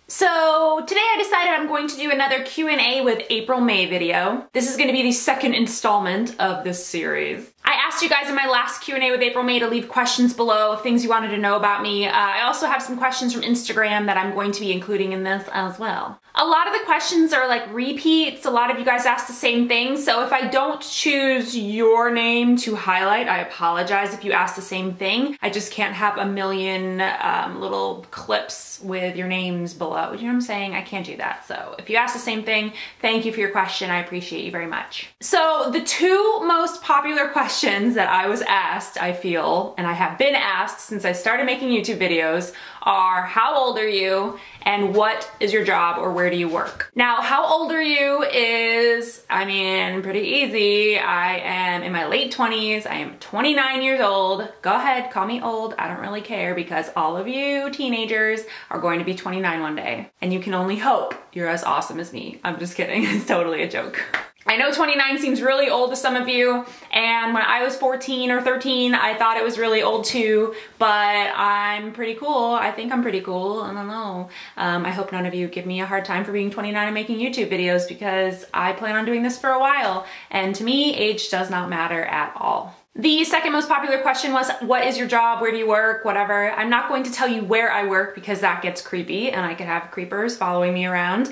So today I decided I'm going to do another Q&A with AprilMay video. This is going to be the second installment of this series. I asked you guys in my last Q&A with AprilMay to leave questions below of things you wanted to know about me. I also have some questions from Instagram that I'm going to be including in this as well. A lot of the questions are like repeats. A lot of you guys asked the same thing. So if I don't choose your name to highlight, I apologize if you asked the same thing. I just can't have a million little clips with your names below. You know what I'm saying? I can't do that. So if you asked the same thing, thank you for your question. I appreciate you very much. So the two most popular questions that I was asked, I feel, and I have been asked since I started making YouTube videos are, how old are you and what is your job or where do you work? Now, how old are you is, I mean, pretty easy. I am in my late 20s. I am 29 years old. Go ahead, call me old. I don't really care because all of you teenagers are going to be 29 one day. And you can only hope you're as awesome as me. I'm just kidding. It's totally a joke. I know 29 seems really old to some of you, and when I was 14 or 13, I thought it was really old too, but I'm pretty cool. I think I'm pretty cool. I don't know. I hope none of you give me a hard time for being 29 and making YouTube videos because I plan on doing this for a while, and to me, age does not matter at all. The second most popular question was, what is your job? Where do you work? Whatever. I'm not going to tell you where I work because that gets creepy and I could have creepers following me around.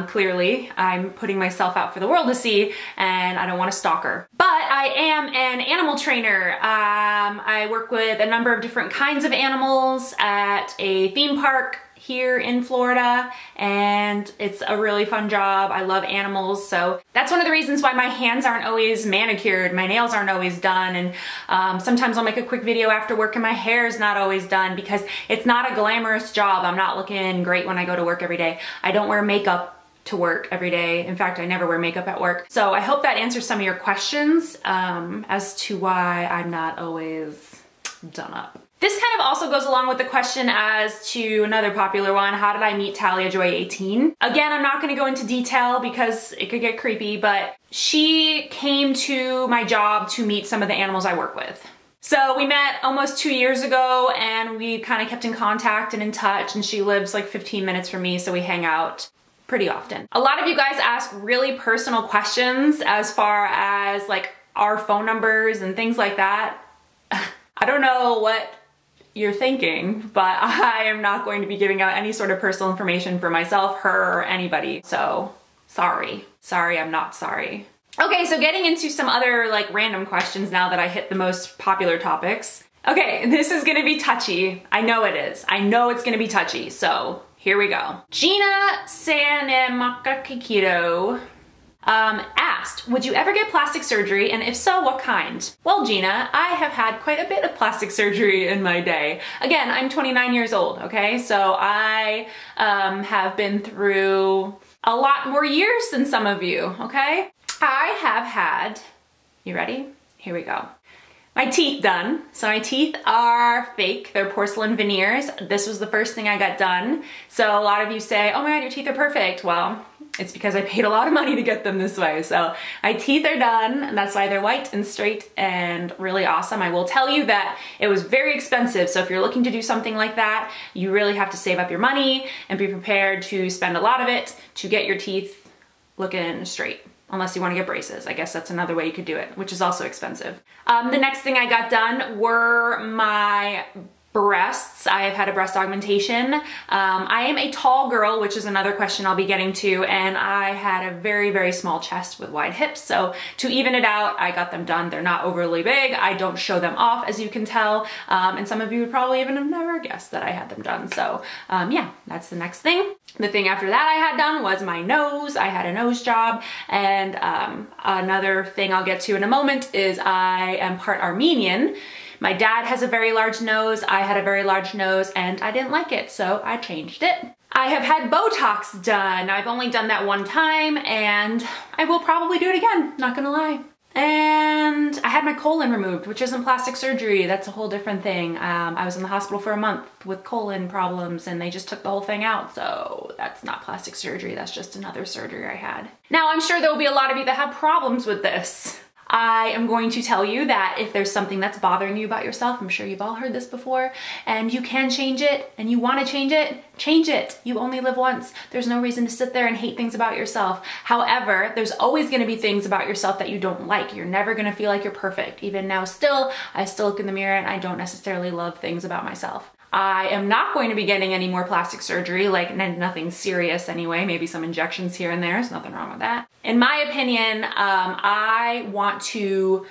Clearly, I'm putting myself out for the world to see and I don't want a stalker. But I am an animal trainer. I work with a number of different kinds of animals at a theme park here in Florida, and it's a really fun job. I love animals, so that's one of the reasons why my hands aren't always manicured, my nails aren't always done, and sometimes I'll make a quick video after work and my hair's not always done because it's not a glamorous job. I'm not looking great when I go to work every day. I don't wear makeup to work every day. In fact, I never wear makeup at work. So I hope that answers some of your questions as to why I'm not always done up. This kind of also goes along with the question as to another popular one, how did I meet Talia Joy 18? Again, I'm not gonna go into detail because it could get creepy, but she came to my job to meet some of the animals I work with. So we met almost 2 years ago and we kind of kept in contact and in touch, and she lives like 15 minutes from me, so we hang out pretty often. A lot of you guys ask really personal questions as far as like our phone numbers and things like that. I don't know what you're thinking, but I am not going to be giving out any sort of personal information for myself, her, or anybody. So sorry. Sorry, I'm not sorry. Okay, so getting into some other like random questions now that I hit the most popular topics. Okay, this is gonna be touchy. I know it is. I know it's gonna be touchy, so here we go. Gina Sanemakakikito asked, would you ever get plastic surgery, and if so, what kind? Well, Gina, I have had quite a bit of plastic surgery in my day. Again, I'm 29 years old, okay? So I have been through a lot more years than some of you, okay? I have had, you ready? Here we go. My teeth done. So my teeth are fake. They're porcelain veneers. This was the first thing I got done. So a lot of you say, oh my God, your teeth are perfect. Well, it's because I paid a lot of money to get them this way. So my teeth are done, and that's why they're white and straight and really awesome. I will tell you that it was very expensive. So if you're looking to do something like that, you really have to save up your money and be prepared to spend a lot of it to get your teeth looking straight. Unless you want to get braces. I guess that's another way you could do it, which is also expensive. The next thing I got done were my breasts. I have had a breast augmentation. I am a tall girl, which is another question I'll be getting to, and I had a very, very small chest with wide hips. So to even it out, I got them done. They're not overly big. I don't show them off, as you can tell. And some of you would probably even have never guessed that I had them done. So yeah, that's the next thing. The thing after that I had done was my nose. I had a nose job. And another thing I'll get to in a moment is I am part Armenian. My dad has a very large nose, I had a very large nose, and I didn't like it, so I changed it. I have had Botox done. I've only done that one time, and I will probably do it again, not gonna lie. And I had my colon removed, which isn't plastic surgery. That's a whole different thing. I was in the hospital for a month with colon problems and they just took the whole thing out. So that's not plastic surgery. That's just another surgery I had. Now, I'm sure there will be a lot of you that have problems with this. I am going to tell you that if there's something that's bothering you about yourself, I'm sure you've all heard this before, and you can change it and you want to change it, change it. You only live once. There's no reason to sit there and hate things about yourself. However, there's always going to be things about yourself that you don't like. You're never going to feel like you're perfect. Even now still, I still look in the mirror and I don't necessarily love things about myself. I am not going to be getting any more plastic surgery, like nothing serious anyway, maybe some injections here and there, there's nothing wrong with that. In my opinion, I want to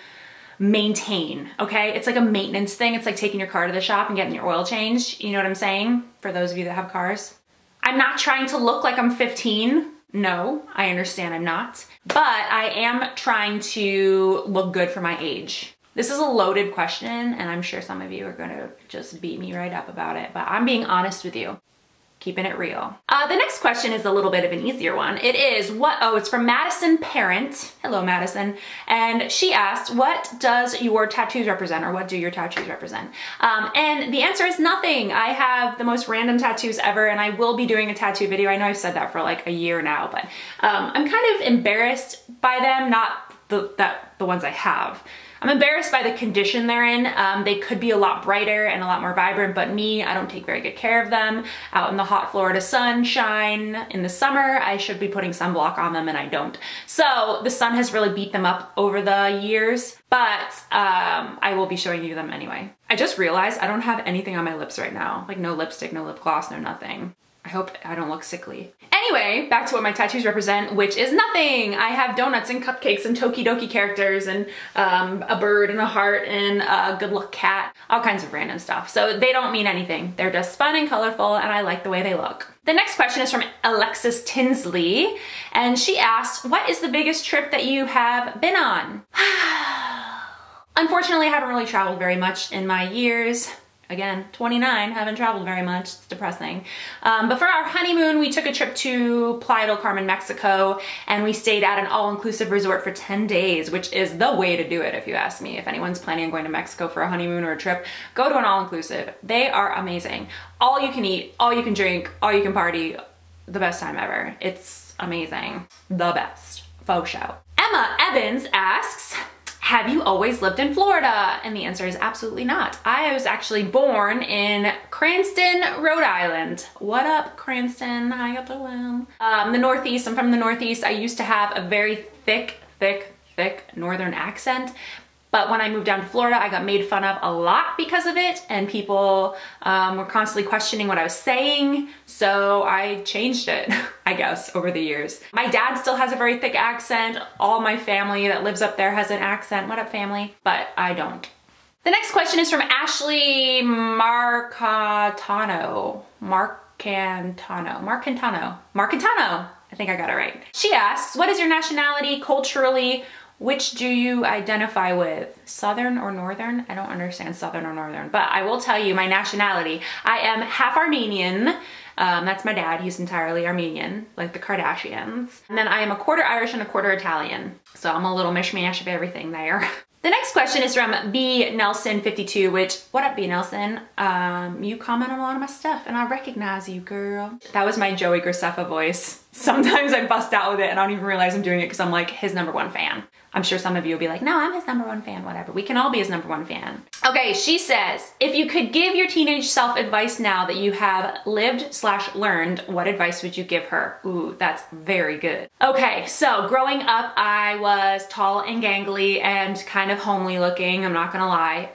maintain, okay? It's like a maintenance thing. It's like taking your car to the shop and getting your oil changed. You know what I'm saying? For those of you that have cars. I'm not trying to look like I'm 15. No, I understand I'm not. But I am trying to look good for my age. This is a loaded question, and I'm sure some of you are gonna just beat me right up about it, but I'm being honest with you, keeping it real. The next question is a little bit of an easier one. It is, it's from Madison Parent. Hello, Madison. And she asked, what does your tattoos represent, or what do your tattoos represent? And the answer is nothing. I have the most random tattoos ever, and I will be doing a tattoo video. I know I've said that for like a year now, but I'm kind of embarrassed by them, not the ones I have. I'm embarrassed by the condition they're in. They could be a lot brighter and a lot more vibrant, but me, I don't take very good care of them. Out in the hot Florida sunshine in the summer, I should be putting sunblock on them and I don't. So the sun has really beat them up over the years, but I will be showing you them anyway. I just realized I don't have anything on my lips right now. Like no lipstick, no lip gloss, no nothing. I hope I don't look sickly. Anyway, back to what my tattoos represent, which is nothing. I have donuts and cupcakes and Tokidoki characters and a bird and a heart and a good luck cat, all kinds of random stuff. So they don't mean anything. They're just fun and colorful and I like the way they look. The next question is from Alexis Tinsley, and she asked, what is the biggest trip that you have been on? Unfortunately, I haven't really traveled very much in my years. Again, 29, haven't traveled very much, it's depressing. But for our honeymoon, we took a trip to Playa del Carmen, Mexico, and we stayed at an all-inclusive resort for 10 days, which is the way to do it if you ask me. If anyone's planning on going to Mexico for a honeymoon or a trip, go to an all-inclusive. They are amazing. All you can eat, all you can drink, all you can party, the best time ever. It's amazing. The best. Faux show. Emma Evans asks, have you always lived in Florida? And the answer is absolutely not. I was actually born in Cranston, Rhode Island. What up, Cranston? How you doing? The Northeast, I'm from the Northeast. I used to have a very thick Northern accent. But when I moved down to Florida, I got made fun of a lot because of it, and people were constantly questioning what I was saying, so I changed it, I guess, over the years. My dad still has a very thick accent. All my family that lives up there has an accent. What up, family? But I don't. The next question is from Ashley Marcantano. I think I got it right. She asks, what is your nationality culturally? Which do you identify with? Southern or Northern? I don't understand Southern or Northern, but I will tell you my nationality. I am half Armenian. That's my dad. He's entirely Armenian, like the Kardashians. And then I am a quarter Irish and a quarter Italian. So I'm a little mishmash of everything there. The next question is from B Nelson 52, which, what up B Nelson? You comment on a lot of my stuff and I recognize you, girl. That was my Joey Graceffa voice. Sometimes I bust out with it and I don't even realize I'm doing it because I'm like his /1 fan. I'm sure some of you will be like, no, I'm his /1 fan, whatever. We can all be his /1 fan. Okay, she says, if you could give your teenage self advice now that you have lived/learned, what advice would you give her? Ooh, that's very good. Okay, so growing up, I was tall and gangly and kind of homely looking, I'm not gonna lie.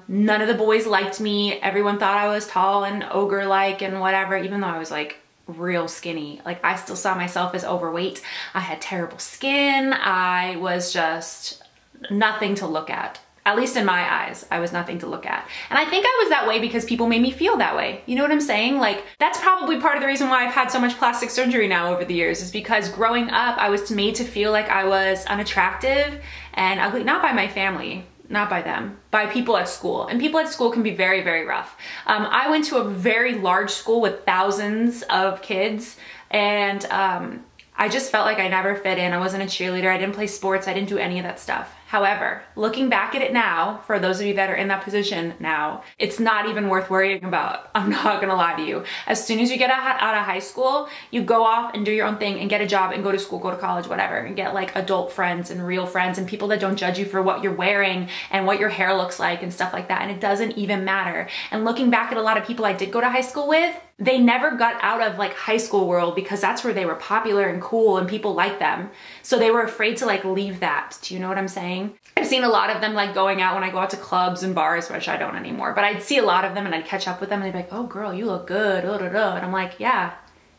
None of the boys liked me. Everyone thought I was tall and ogre-like and whatever, even though I was like real skinny. Like I still saw myself as overweight. I had terrible skin. I was just nothing to look at. At least in my eyes, I was nothing to look at. And I think I was that way because people made me feel that way. You know what I'm saying? Like that's probably part of the reason why I've had so much plastic surgery now over the years, is because growing up, I was made to feel like I was unattractive and ugly, not by my family, not by them, by people at school. And people at school can be very, very rough. I went to a very large school with thousands of kids, and I just felt like I never fit in. I wasn't a cheerleader. I didn't play sports. I didn't do any of that stuff. However, looking back at it now, for those of you that are in that position now, it's not even worth worrying about. I'm not gonna lie to you. As soon as you get out of high school, you go off and do your own thing and get a job and go to school, go to college, whatever, and get like adult friends and real friends and people that don't judge you for what you're wearing and what your hair looks like and stuff like that. And it doesn't even matter. And looking back at a lot of people I did go to high school with, they never got out of like high school world because that's where they were popular and cool and people liked them. So they were afraid to like leave that. Do you know what I'm saying? I've seen a lot of them like going out when I go out to clubs and bars, which I don't anymore, but I'd see a lot of them and I'd catch up with them and they'd be like, oh girl, you look good. And I'm like, yeah,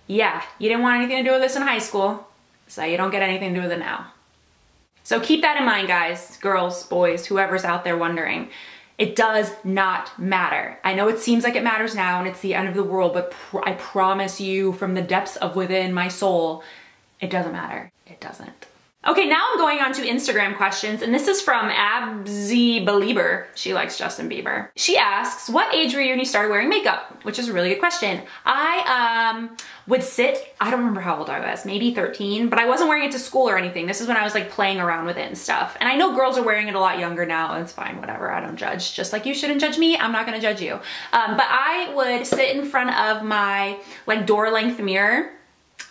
you didn't want anything to do with this in high school, so you don't get anything to do with it now. So keep that in mind, guys, girls, boys, whoever's out there wondering. It does not matter. I know it seems like it matters now and it's the end of the world, but I promise you from the depths of within my soul, it doesn't matter. It doesn't. Okay, now I'm going on to Instagram questions, and this is from Abzy Belieber. She likes Justin Bieber. She asks, what age were you when you started wearing makeup? Which is a really good question. I would sit, I don't remember how old I was, maybe 13, but I wasn't wearing it to school or anything. This is when I was like playing around with it and stuff. And I know girls are wearing it a lot younger now. It's fine, whatever, I don't judge. Just like you shouldn't judge me, I'm not gonna judge you. But I would sit in front of my like door length mirror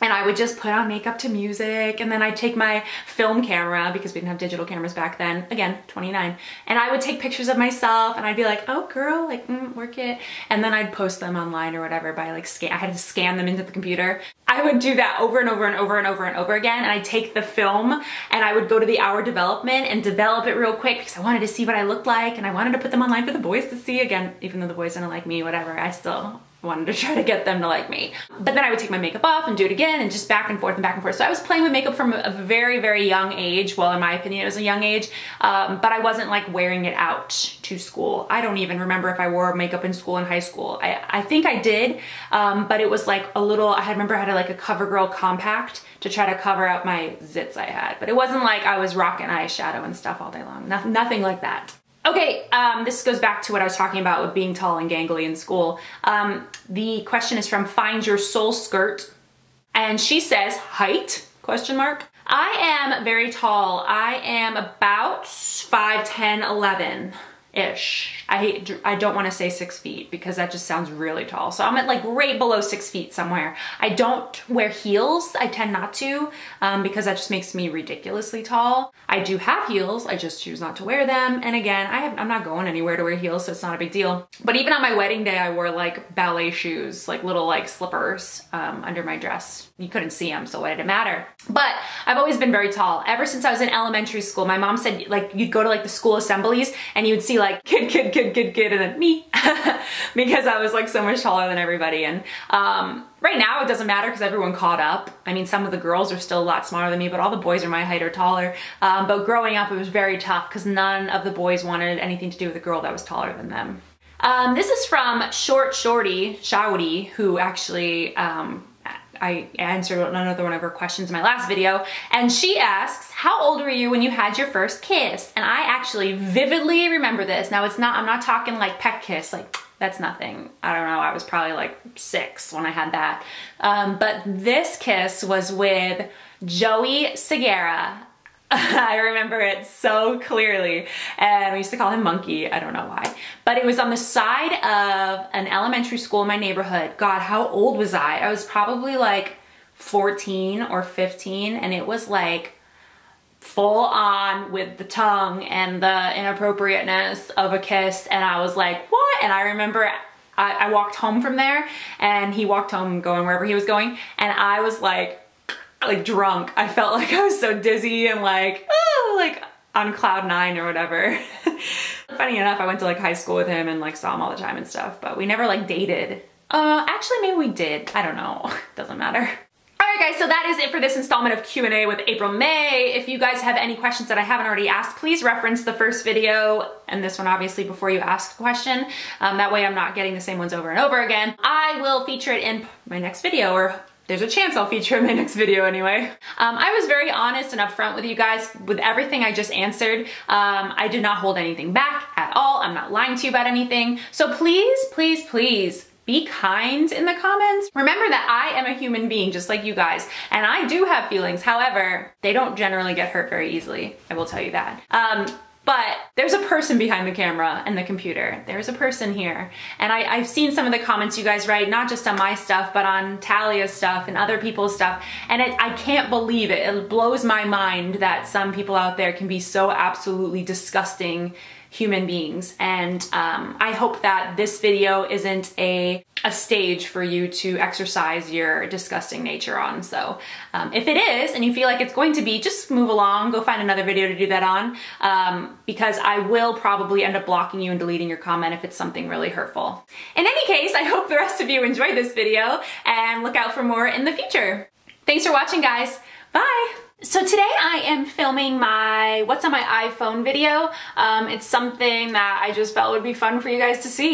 and I would just put on makeup to music, and then I'd take my film camera, because we didn't have digital cameras back then, again, 29, and I would take pictures of myself and I'd be like, oh girl, like, work it. And then I'd post them online or whatever by like I had to scan them into the computer. I would do that over and over and over and over and over again, and I'd take the film and I would go to the hour development and develop it real quick because I wanted to see what I looked like and I wanted to put them online for the boys to see. Again, even though the boys didn't like me, whatever, I still wanted to try to get them to like me. But then I would take my makeup off and do it again and just back and forth and back and forth. So I was playing with makeup from a very, very young age. Well, in my opinion, it was a young age, but I wasn't like wearing it out to school. I don't even remember if I wore makeup in school in high school. I think I did, but it was like a little, I remember I had like a CoverGirl compact to try to cover up my zits I had. But it wasn't like I was rocking eyeshadow and stuff all day long. Nothing like that. Okay, this goes back to what I was talking about with being tall and gangly in school. The question is from Find Your Soul Skirt, and she says, height, question mark. I am very tall. I am about 5'10", 11-ish. I don't want to say 6 feet because that just sounds really tall. So I'm at like right below 6 feet somewhere. I don't wear heels. I tend not to because that just makes me ridiculously tall. I do have heels. I just choose not to wear them. And again, I'm not going anywhere to wear heels, so it's not a big deal. But even on my wedding day, I wore like ballet shoes, like little like slippers under my dress. You couldn't see them, so what did it matter? But I've always been very tall. Ever since I was in elementary school, my mom said like you'd go to like the school assemblies and you would see like kid, and then me, because I was like so much taller than everybody. And right now it doesn't matter because everyone caught up. I mean, some of the girls are still a lot smaller than me, but all the boys are my height or taller. But growing up, it was very tough because none of the boys wanted anything to do with a girl that was taller than them. This is from Shouty, who actually, I answered another one of her questions in my last video, and she asks, how old were you when you had your first kiss? And I actually vividly remember this. Now I'm not talking like peck kiss, like that's nothing. I don't know, I was probably like 6 when I had that. But this kiss was with Joey Segura. I remember it so clearly, and we used to call him Monkey. I don't know why, but it was on the side of an elementary school in my neighborhood. God, how old was I? I was probably like 14 or 15, and it was like full on with the tongue and the inappropriateness of a kiss, and I was like, what? And I remember I walked home from there, and he walked home going wherever he was going, and I was like drunk. I felt like I was so dizzy and like, oh, like on cloud 9 or whatever. Funny enough, I went to like high school with him and like saw him all the time and stuff, but we never like dated. Actually maybe we did. I don't know. Doesn't matter. Alright guys, so that is it for this installment of Q&A with April May. If you guys have any questions that I haven't already asked, please reference the first video and this one obviously before you ask a question. That way I'm not getting the same ones over and over again. I will feature it in my next video, or there's a chance I'll feature in my next video anyway. I was very honest and upfront with you guys with everything I just answered. I did not hold anything back at all. I'm not lying to you about anything. So please, please, please be kind in the comments. Remember that I am a human being just like you guys, and I do have feelings. However, they don't generally get hurt very easily. I will tell you that. But there's a person behind the camera and the computer. There's a person here. And I've seen some of the comments you guys write, not just on my stuff, but on Talia's stuff and other people's stuff. And I can't believe it. It blows my mind that some people out there can be so absolutely disgusting human beings. And I hope that this video isn't a stage for you to exercise your disgusting nature on. So if it is, and you feel like it's going to be, just move along, go find another video to do that on, because I will probably end up blocking you and deleting your comment if it's something really hurtful. In any case, I hope the rest of you enjoyed this video and look out for more in the future. Thanks for watching, guys. Bye! So today I am filming my what's on my iPhone video. It's something that I just felt would be fun for you guys to see.